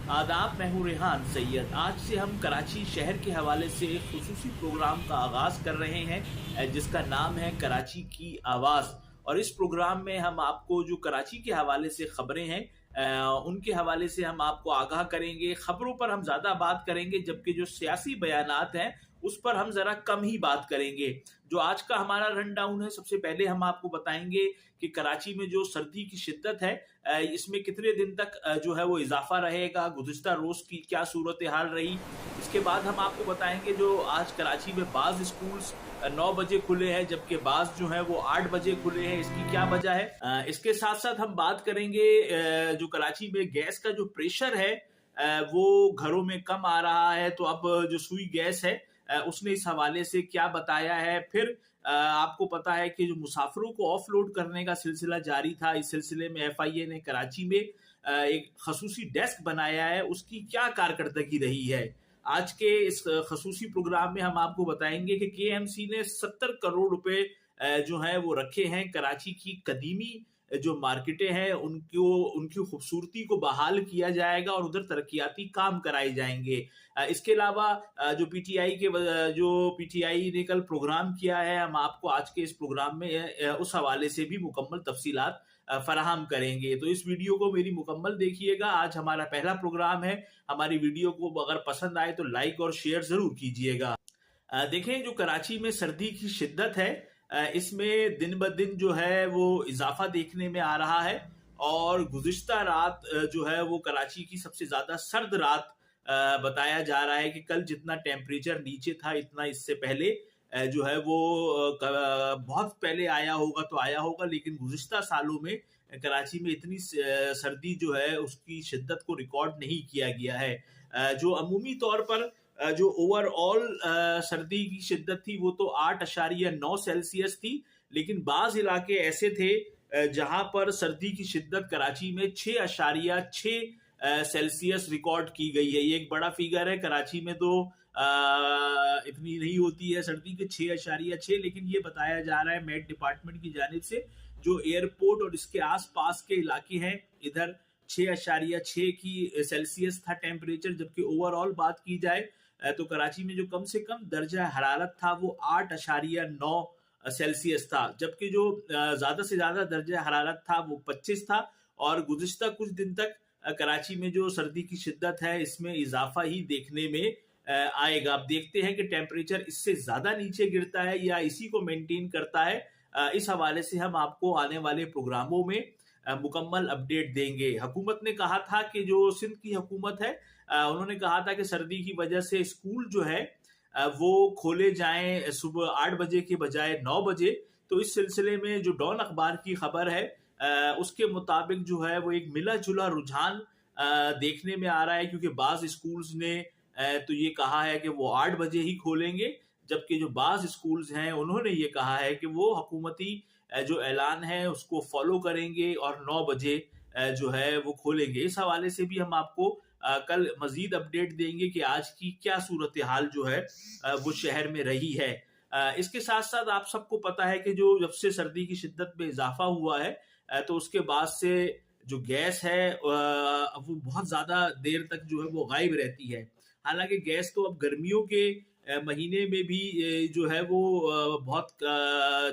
आदाब, मैं हूँ रेहान सैयद। आज से हम कराची शहर के हवाले से एक खुसूसी प्रोग्राम का आगाज़ कर रहे हैं जिसका नाम है कराची की आवाज़। और इस प्रोग्राम में हम आपको जो कराची के हवाले से खबरें हैं उनके हवाले से हम आपको आगाह करेंगे। खबरों पर हम ज़्यादा बात करेंगे, जबकि जो सियासी बयानात हैं उस पर हम ज़रा कम ही बात करेंगे। जो आज का हमारा रन डाउन है, सबसे पहले हम आपको बताएंगे कि कराची में जो सर्दी की शिद्दत है इसमें कितने दिन तक जो है वो इजाफा रहेगा, गुज़िश्ता रोज़ की क्या सूरत हाल रही। इसके बाद हम आपको बताएंगे जो आज कराची में बाज़ स्कूल्स 9 बजे खुले हैं, जबकि बाज़ जो है वो 8 बजे खुले हैं, इसकी क्या वजह है। इसके साथ साथ हम बात करेंगे जो कराची में गैस का जो प्रेशर है वो घरों में कम आ रहा है, तो अब जो सुई गैस है उसने इस हवाले से क्या बताया है। फिर आपको पता है कि जो मुसाफिरों को ऑफलोड करने का सिलसिला जारी था, इस सिलसिले में एफआईए ने कराची में एक खसूसी डेस्क बनाया है, उसकी क्या कारकर्दगी रही है। आज के इस खसूसी प्रोग्राम में हम आपको बताएंगे कि केएमसी ने 70 करोड़ रुपए जो है वो रखे हैं कराची की कदीमी जो मार्केटें हैं उनको उनकी खूबसूरती को बहाल किया जाएगा और उधर तरक्याती काम कराए जाएंगे। इसके अलावा जो पीटीआई ने कल प्रोग्राम किया है, हम आपको आज के इस प्रोग्राम में उस हवाले से भी मुकम्मल तफसीलात फराहम करेंगे। तो इस वीडियो को मेरी मुकम्मल देखिएगा। आज हमारा पहला प्रोग्राम है। हमारी वीडियो को अगर पसंद आए तो लाइक और शेयर जरूर कीजिएगा। देखें, जो कराची में सर्दी की शिद्दत है इसमें दिन ब दिन जो है वो इजाफा देखने में आ रहा है और गुज़िश्ता रात जो है वो कराची की सबसे ज्यादा सर्द रात बताया जा रहा है कि कल जितना टेम्परेचर नीचे था इतना इससे पहले जो है वो बहुत पहले आया होगा तो आया होगा, लेकिन गुज़िश्ता सालों में कराची में इतनी सर्दी जो है उसकी शिद्दत को रिकॉर्ड नहीं किया गया है। जो अमूमी तौर पर जो ओवरऑल सर्दी की शिद्दत थी वो तो 8.9 सेल्सियस थी, लेकिन बाज इलाके ऐसे थे जहां पर सर्दी की शिद्दत कराची में 6.6 सेल्सियस रिकॉर्ड की गई है। ये एक बड़ा फिगर है। कराची में तो इतनी नहीं होती है सर्दी के 6.6, लेकिन ये बताया जा रहा है मेट डिपार्टमेंट की जानिब से जो एयरपोर्ट और इसके आसपास के इलाके हैं इधर 6.6 की सेल्सियस था टेम्परेचर, जबकि ओवरऑल बात की जाए तो कराची में जो कम से कम दर्जा हरारत था वो 8.9 सेल्सियस था, जबकि जो ज्यादा से ज्यादा दर्जा हरारत था वो 25 था। और गुज़िश्ता कुछ दिन तक कराची में जो सर्दी की शिद्दत है इसमें इजाफा ही देखने में आएगा। अब देखते हैं कि टेम्परेचर इससे ज्यादा नीचे गिरता है या इसी को मेंटेन करता है। इस हवाले से हम आपको आने वाले प्रोग्रामों में मुकम्मल अपडेट देंगे। हुकूमत ने कहा था कि जो सिंध की हुकूमत है उन्होंने कहा था कि सर्दी की वजह से स्कूल जो है वो खोले जाएं सुबह 8 बजे के बजाय 9 बजे। तो इस सिलसिले में जो डॉन अखबार की खबर है उसके मुताबिक जो है वो एक मिला जुला रुझान देखने में आ रहा है, क्योंकि बाज स्कूल्स ने तो ये कहा है कि वो 8 बजे ही खोलेंगे, जबकि जो बाज स्कूल्स हैं उन्होंने ये कहा है कि वो हुकूमती जो ऐलान है उसको फॉलो करेंगे और 9 बजे जो है वो खोलेंगे। इस हवाले से भी हम आपको कल मजीद अपडेट देंगे कि आज की क्या सूरत हाल जो है वो शहर में रही है। इसके साथ साथ आप सबको पता है कि जो जब से सर्दी की शिद्दत में इजाफा हुआ है तो उसके बाद से जो गैस है वो बहुत ज्यादा देर तक जो है वो गायब रहती है। हालांकि गैस तो अब गर्मियों के महीने में भी जो है वो बहुत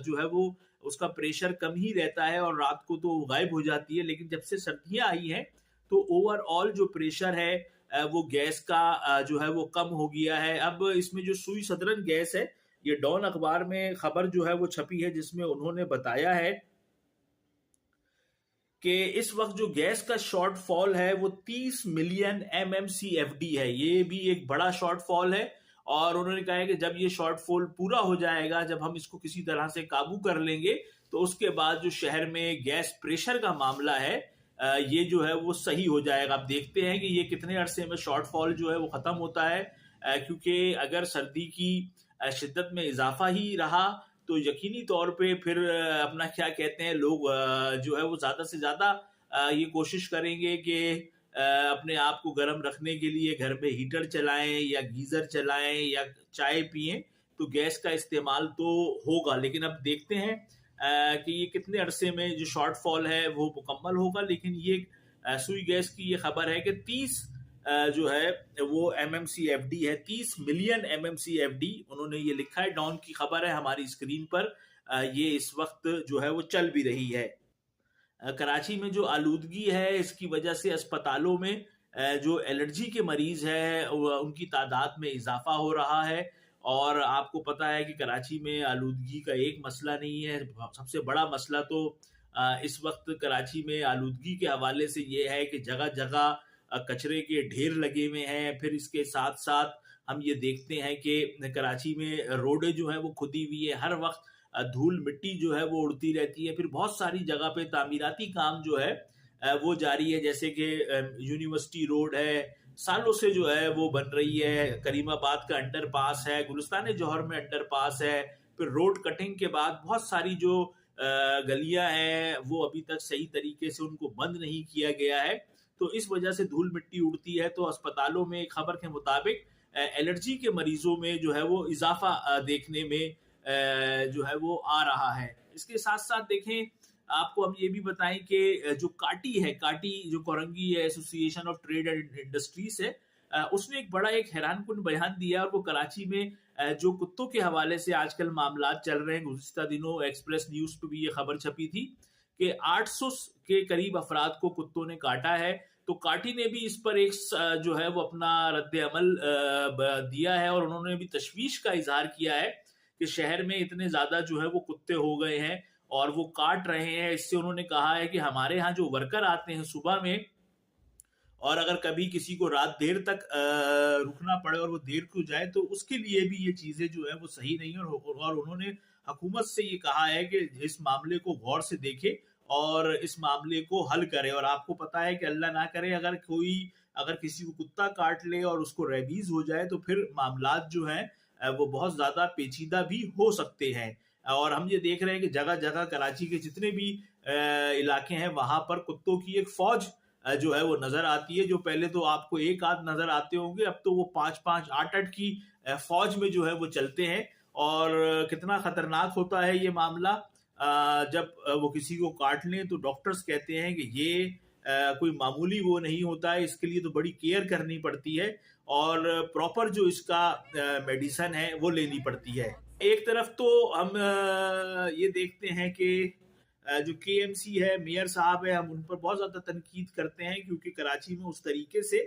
जो है वो उसका प्रेशर कम ही रहता है और रात को तो गायब हो जाती है, लेकिन जब से सर्दियां आई हैं तो ओवरऑल जो प्रेशर है वो गैस का जो है वो कम हो गया है। अब इसमें जो सुई सदरन गैस है, ये डॉन अखबार में खबर जो है वो छपी है जिसमें उन्होंने बताया है कि इस वक्त जो गैस का शॉर्टफॉल है वो 30 मिलियन MMCFD है। ये भी एक बड़ा शॉर्टफॉल है और उन्होंने कहा है कि जब ये शॉर्टफॉल पूरा हो जाएगा, जब हम इसको किसी तरह से काबू कर लेंगे, तो उसके बाद जो शहर में गैस प्रेशर का मामला है ये जो है वो सही हो जाएगा। अब देखते हैं कि ये कितने अरसे में शॉर्टफॉल जो है वो खत्म होता है, क्योंकि अगर सर्दी की शिद्दत में इजाफा ही रहा तो यकीनी तौर पे फिर अपना क्या कहते हैं लोग जो है वो ज्यादा से ज्यादा ये कोशिश करेंगे कि अपने आप को गर्म रखने के लिए घर में हीटर चलाएं या गीजर चलाएं या चाय पिएं, तो गैस का इस्तेमाल तो होगा। लेकिन अब देखते हैं कि ये कितने अरसे में जो शॉर्टफॉल है वो मुकम्मल होगा। लेकिन ये सुई गैस की ये खबर है कि 30 जो है वो MMCFD है, 30 मिलियन MMCFD उन्होंने ये लिखा है। डॉन की खबर है हमारी स्क्रीन पर, ये इस वक्त जो है वो चल भी रही है। कराची में जो आलूदगी है इसकी वजह से अस्पतालों में जो एलर्जी के मरीज हैं उनकी तादाद में इजाफा हो रहा है। और आपको पता है कि कराची में आलूदगी का एक मसला नहीं है, सबसे बड़ा मसला तो इस वक्त कराची में आलूदगी के हवाले से ये है कि जगह जगह कचरे के ढेर लगे हुए हैं। फिर इसके साथ साथ हम ये देखते हैं कि कराची में रोडें जो है वो खुदी हुई है, हर वक्त धूल मिट्टी जो है वो उड़ती रहती है। फिर बहुत सारी जगह पे तामीराती काम जो है वो जारी है, जैसे कि यूनिवर्सिटी रोड है, सालों से जो है वो बन रही है। करीमाबाद का अंडर पास है, गुलिस्तान जौहर में अंडर पास है। फिर रोड कटिंग के बाद बहुत सारी जो गलियां हैं वो अभी तक सही तरीके से उनको बंद नहीं किया गया है, तो इस वजह से धूल मिट्टी उड़ती है। तो अस्पतालों में खबर के मुताबिक एलर्जी के मरीजों में जो है वो इजाफा देखने में जो है वो आ रहा है। इसके साथ साथ देखें, आपको हम ये भी बताएं कि जो काटी है, काटी जो कोरंगी है, association of trade and industries है, उसने एक बड़ा एक हैरानकुन बयान दिया। और वो कराची में जो कुत्तों के हवाले से आजकल मामला चल रहे हैं, गुज़िश्ता दिनों एक्सप्रेस न्यूज पे भी ये खबर छपी थी कि 800 के करीब अफराद को कुत्तों ने काटा है। तो काटी ने भी इस पर एक जो है वो अपना रद्द अमल दिया है, और उन्होंने भी तशवीश का इजहार किया है कि शहर में इतने ज्यादा जो है वो कुत्ते हो गए हैं और वो काट रहे हैं। इससे उन्होंने कहा है कि हमारे यहाँ जो वर्कर आते हैं सुबह में, और अगर कभी किसी को रात देर तक रुकना पड़े और वो देर को जाए, तो उसके लिए भी ये चीजें जो है वो सही नहीं है। और उन्होंने हुकूमत से ये कहा है कि इस मामले को गौर से देखे और इस मामले को हल करे। और आपको पता है कि अल्लाह ना करे अगर किसी को कुत्ता काट ले और उसको रेबीज हो जाए, तो फिर मामलात जो हैं वो बहुत ज्यादा पेचीदा भी हो सकते हैं। और हम ये देख रहे हैं कि जगह जगह कराची के जितने भी इलाके हैं वहां पर कुत्तों की एक फौज जो है वो नजर आती है। जो पहले तो आपको एक आध नजर आते होंगे, अब तो वो 5-5, 8-8 की फौज में जो है वो चलते हैं। और कितना खतरनाक होता है ये मामला, जब वो किसी को काट लें तो डॉक्टर्स कहते हैं कि ये कोई मामूली वो नहीं होता है, इसके लिए तो बड़ी केयर करनी पड़ती है और प्रॉपर जो इसका मेडिसिन है वो लेनी पड़ती है। एक तरफ तो हम ये देखते हैं कि जो KMC है, मेयर साहब है, हम उन पर बहुत ज्यादा तनकीद करते हैं क्योंकि कराची में उस तरीके से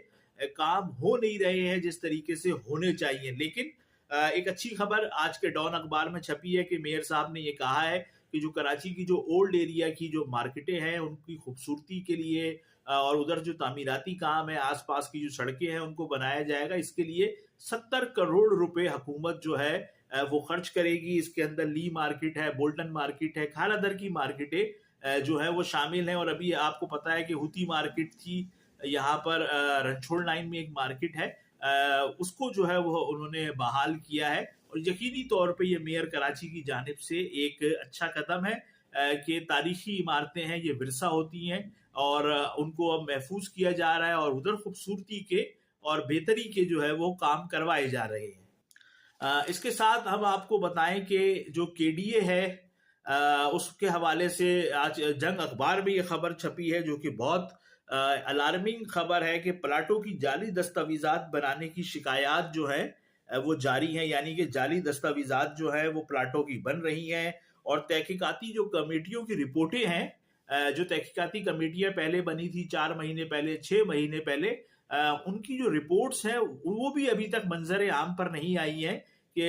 काम हो नहीं रहे हैं जिस तरीके से होने चाहिए। लेकिन एक अच्छी खबर आज के डॉन अखबार में छपी है कि मेयर साहब ने ये कहा है कि जो कराची की जो ओल्ड एरिया की जो मार्केटें हैं उनकी खूबसूरती के लिए और उधर जो तामीराती काम है, आसपास की जो सड़कें हैं उनको बनाया जाएगा। इसके लिए 70 करोड़ रुपए हुकूमत जो है वो खर्च करेगी। इसके अंदर ली मार्केट है, बोल्टन मार्केट है, खालादर की मार्केटें जो है वो शामिल हैं। और अभी आपको पता है कि हुती मार्केट थी यहाँ पर, रणछोड़ लाइन में एक मार्केट है, उसको जो है वो उन्होंने बहाल किया है। और यकीनी तौर पे ये मेयर कराची की जानिब से एक अच्छा कदम है कि तारीखी इमारतें हैं, ये विरसा होती हैं और उनको अब महफूज किया जा रहा है और उधर खूबसूरती के और बेहतरी के जो है वो काम करवाए जा रहे हैं। इसके साथ हम आपको बताएं कि जो KDA है उसके हवाले से आज जंग अखबार में ये खबर छपी है, जो कि बहुत अलार्मिंग खबर है कि प्लाटों की जाली दस्तावेजात बनाने की शिकायत जो है वो जारी है। यानी कि जाली दस्तावेजात जो है वो प्लाटों की बन रही हैं और तहकीकाती जो कमेटियों की रिपोर्टें हैं, जो तहकीकाती कमेटियां पहले बनी थी 4 महीने पहले, 6 महीने पहले, उनकी जो रिपोर्ट्स हैं वो भी अभी तक मंजर आम पर नहीं आई है कि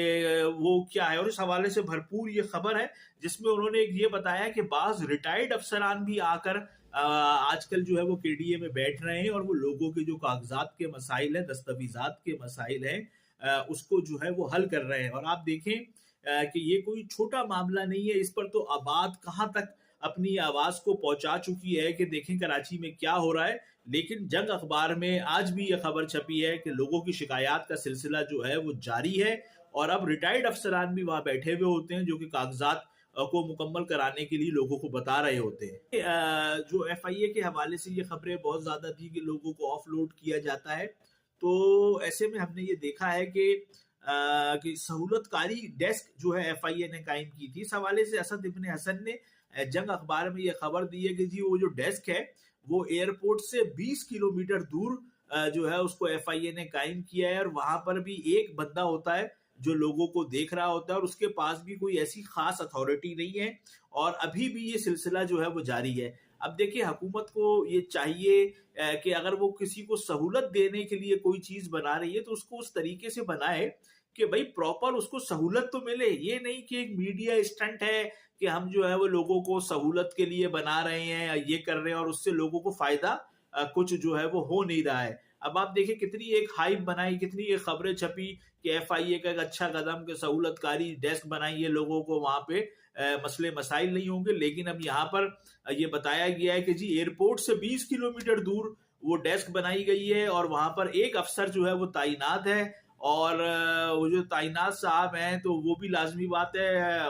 वो क्या है। और इस हवाले से भरपूर ये खबर है जिसमें उन्होंने ये बताया कि बाज रिटायर्ड अफसरान भी आकर आजकल जो है वो KDA में बैठ रहे हैं और वो लोगों के जो कागजात के मसाइल हैं, दस्तावेजात के मसाइल हैं, उसको जो है वो हल कर रहे हैं। और आप देखें कि ये कोई छोटा मामला नहीं है, इस पर तो आबाद कहाँ तक अपनी आवाज को पहुंचा चुकी है कि देखें कराची में क्या हो रहा है। लेकिन जंग अखबार में आज भी यह खबर छपी है कि लोगों की शिकायत का सिलसिला जो है वो जारी है और अब रिटायर्ड अफसरान भी वहां बैठे हुए होते हैं जो कि कागजात को मुकम्मल कराने के लिए लोगों को बता रहे होते हैं। जो FIA के हवाले से ये खबरें बहुत ज्यादा थी कि लोगों को ऑफलोड किया जाता है, तो ऐसे में हमने ये देखा है कि सहूलतकारी डेस्क जो है FIA ने कायम की थी। इस हवाले से असद इब्न हसन ने जंग अखबार में ये खबर दी है कि जी वो जो डेस्क है वो एयरपोर्ट से 20 किलोमीटर दूर जो है उसको एफआईए ने कायम किया है, और वहां पर भी एक बंदा होता है जो लोगों को देख रहा होता है, और उसके पास भी कोई ऐसी खास अथॉरिटी नहीं है, और अभी भी ये सिलसिला जो है वो जारी है। अब देखिए, हुकूमत को ये चाहिए कि अगर वो किसी को सहूलत देने के लिए कोई चीज बना रही है तो उसको उस तरीके से बनाए कि भाई प्रॉपर उसको सहूलत तो मिले। ये नहीं कि एक मीडिया स्टंट है कि हम जो है वो लोगों को सहूलत के लिए बना रहे हैं या ये कर रहे हैं, और उससे लोगों को फायदा कुछ जो है वो हो नहीं रहा है। अब आप देखिए, कितनी एक हाइप बनाई, कितनी एक खबरें छपी कि एफआईए का एक अच्छा कदम, के सहूलतकारी डेस्क बनाई है, लोगों को वहां पे मसले मसाइल नहीं होंगे। लेकिन अब यहाँ पर ये बताया गया है कि जी एयरपोर्ट से 20 किलोमीटर दूर वो डेस्क बनाई गई है, और वहां पर एक अफसर जो है वो तैनात है, और वो जो तैनात साहब हैं तो वो भी लाजमी बात है,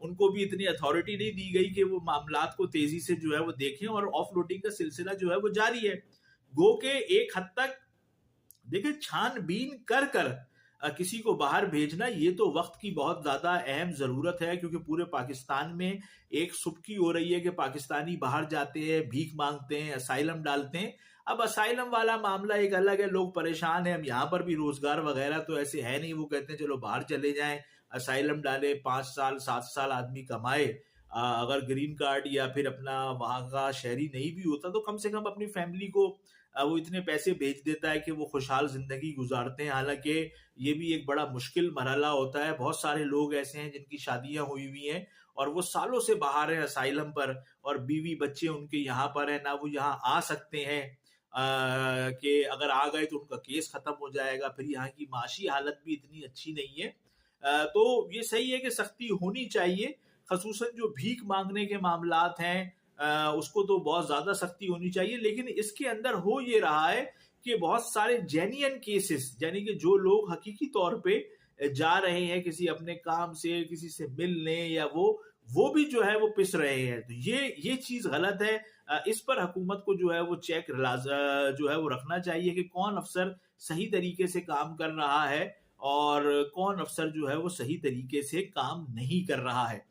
उनको भी इतनी अथॉरिटी नहीं दी गई कि वो मामलात को तेजी से जो है वो देखें, और ऑफलोडिंग का सिलसिला जो है वो जारी है। गो के एक हद तक देखिए, छानबीन कर कर किसी को बाहर भेजना, ये तो वक्त की बहुत ज्यादा अहम जरूरत है, क्योंकि पूरे पाकिस्तान में एक सुबकी हो रही है कि पाकिस्तानी बाहर जाते हैं, भीख मांगते हैं, असाइलम डालते हैं। अब असाइलम वाला मामला एक अलग है, लोग परेशान हैं। अब यहाँ पर भी रोजगार वगैरह तो ऐसे है नहीं, वो कहते हैं चलो बाहर चले जाएं, असाइलम डाले, 5 साल 7 साल आदमी कमाए। अगर ग्रीन कार्ड या फिर अपना वहां का शहरी नहीं भी होता तो कम से कम अपनी फैमिली को वो इतने पैसे भेज देता है कि वो खुशहाल जिंदगी गुजारते हैं। हालांकि ये भी एक बड़ा मुश्किल मरहला होता है। बहुत सारे लोग ऐसे हैं जिनकी शादियां हुई हुई हैं और वो सालों से बाहर हैं असाइलम पर, और बीवी बच्चे उनके यहाँ पर है ना, वो यहाँ आ सकते हैं कि अगर आ गए तो उनका केस खत्म हो जाएगा। फिर यहाँ की माशी हालत भी इतनी अच्छी नहीं है। तो ये सही है कि सख्ती होनी चाहिए, खसूसन जो भीख मांगने के मामलात हैं उसको तो बहुत ज्यादा सख्ती होनी चाहिए। लेकिन इसके अंदर हो ये रहा है कि बहुत सारे जेन्युइन केसेस, यानी कि जो लोग हकीकी तौर पे जा रहे हैं किसी अपने काम से, किसी से मिलने, या वो भी जो है वो पिस रहे हैं। तो ये चीज गलत है। इस पर हुकूमत को जो है वो चेक जो है वो रखना चाहिए कि कौन अफसर सही तरीके से काम कर रहा है और कौन अफसर जो है वो सही तरीके से काम नहीं कर रहा है।